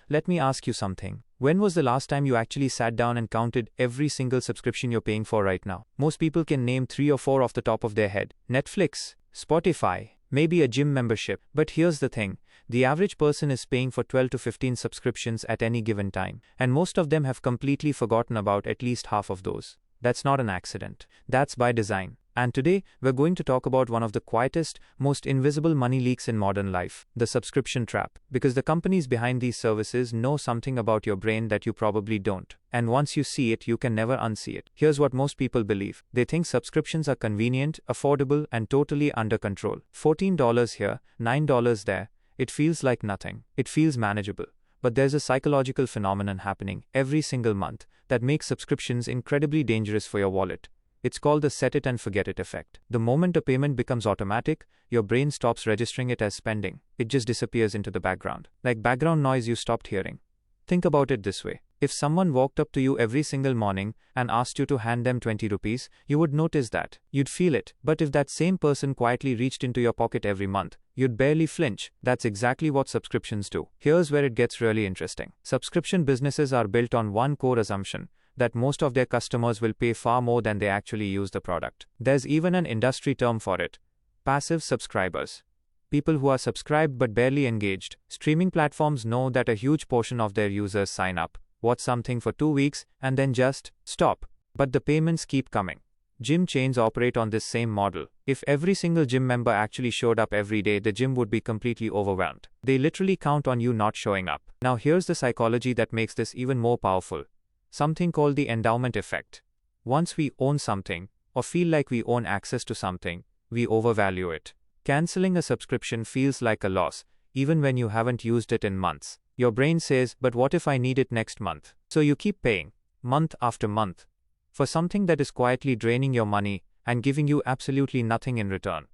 let me ask you something. When was the last time you actually sat down and counted every single subscription you're paying for right now? Most people can name 3 or 4 off the top of their head. Netflix, Spotify, maybe a gym membership. But here's the thing. The average person is paying for 12 to 15 subscriptions at any given time. And most of them have completely forgotten about at least half of those. That's not an accident. That's by design. And today, we're going to talk about one of the quietest, most invisible money leaks in modern life, the subscription trap. Because the companies behind these services know something about your brain that you probably don't. And once you see it, you can never unsee it. Here's what most people believe. They think subscriptions are convenient, affordable, and totally under control. $14 here, $9 there. It feels like nothing. It feels manageable. But there's a psychological phenomenon happening every single month that makes subscriptions incredibly dangerous for your wallet. It's called the set it and forget it effect. The moment a payment becomes automatic, your brain stops registering it as spending. It just disappears into the background. Like background noise you stopped hearing. Think about it this way. If someone walked up to you every single morning and asked you to hand them 20 rupees, you would notice that. You'd feel it. But if that same person quietly reached into your pocket every month, you'd barely flinch. That's exactly what subscriptions do. Here's where it gets really interesting. Subscription businesses are built on one core assumption, that most of their customers will pay far more than they actually use the product. There's even an industry term for it. Passive subscribers. People who are subscribed but barely engaged. Streaming platforms know that a huge portion of their users sign up, watch something for 2 weeks, and then just stop. But the payments keep coming. Gym chains operate on this same model. If every single gym member actually showed up every day, the gym would be completely overwhelmed. They literally count on you not showing up. Now here's the psychology that makes this even more powerful. Something called the endowment effect. Once we own something, or feel like we own access to something, we overvalue it. Canceling a subscription feels like a loss, even when you haven't used it in months. Your brain says, but what if I need it next month? So you keep paying, month after month, for something that is quietly draining your money and giving you absolutely nothing in return.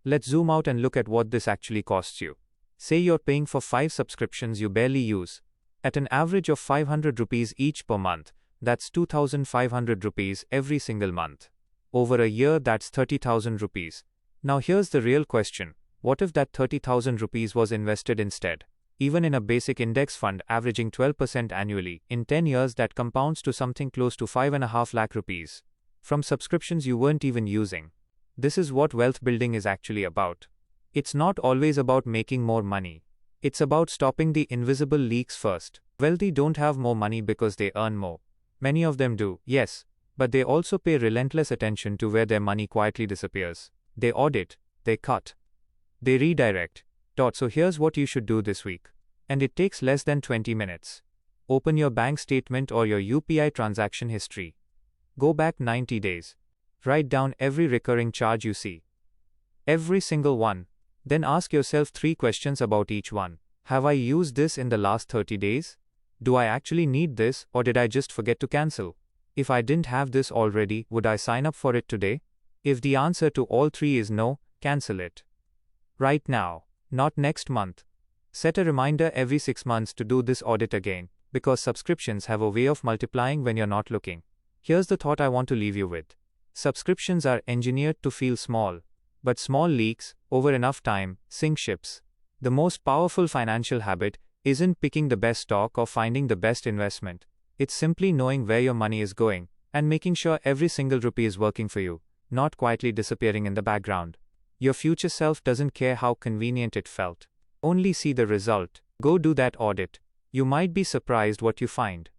Let's zoom out and look at what this actually costs you. Say you're paying for 5 subscriptions you barely use. At an average of 500 rupees each per month, that's 2,500 rupees every single month. Over a year, that's 30,000 rupees. Now here's the real question. What if that 30,000 rupees was invested instead? Even in a basic index fund averaging 12% annually, in 10 years that compounds to something close to 5.5 lakh rupees. From subscriptions you weren't even using. This is what wealth building is actually about. It's not always about making more money. It's about stopping the invisible leaks first. Wealthy don't have more money because they earn more. Many of them do, yes, but they also pay relentless attention to where their money quietly disappears. They audit, they cut, they redirect. So here's what you should do this week. And it takes less than 20 minutes. Open your bank statement or your UPI transaction history. Go back 90 days. Write down every recurring charge you see. Every single one. Then ask yourself 3 questions about each one. Have I used this in the last 30 days? Do I actually need this, or did I just forget to cancel? If I didn't have this already, would I sign up for it today? If the answer to all 3 is no, cancel it. Right now, not next month. Set a reminder every 6 months to do this audit again, because subscriptions have a way of multiplying when you're not looking. Here's the thought I want to leave you with. Subscriptions are engineered to feel small. But small leaks, over enough time, sink ships. The most powerful financial habit isn't picking the best stock or finding the best investment. It's simply knowing where your money is going, and making sure every single rupee is working for you, not quietly disappearing in the background. Your future self doesn't care how convenient it felt. Only see the result. Go do that audit. You might be surprised what you find.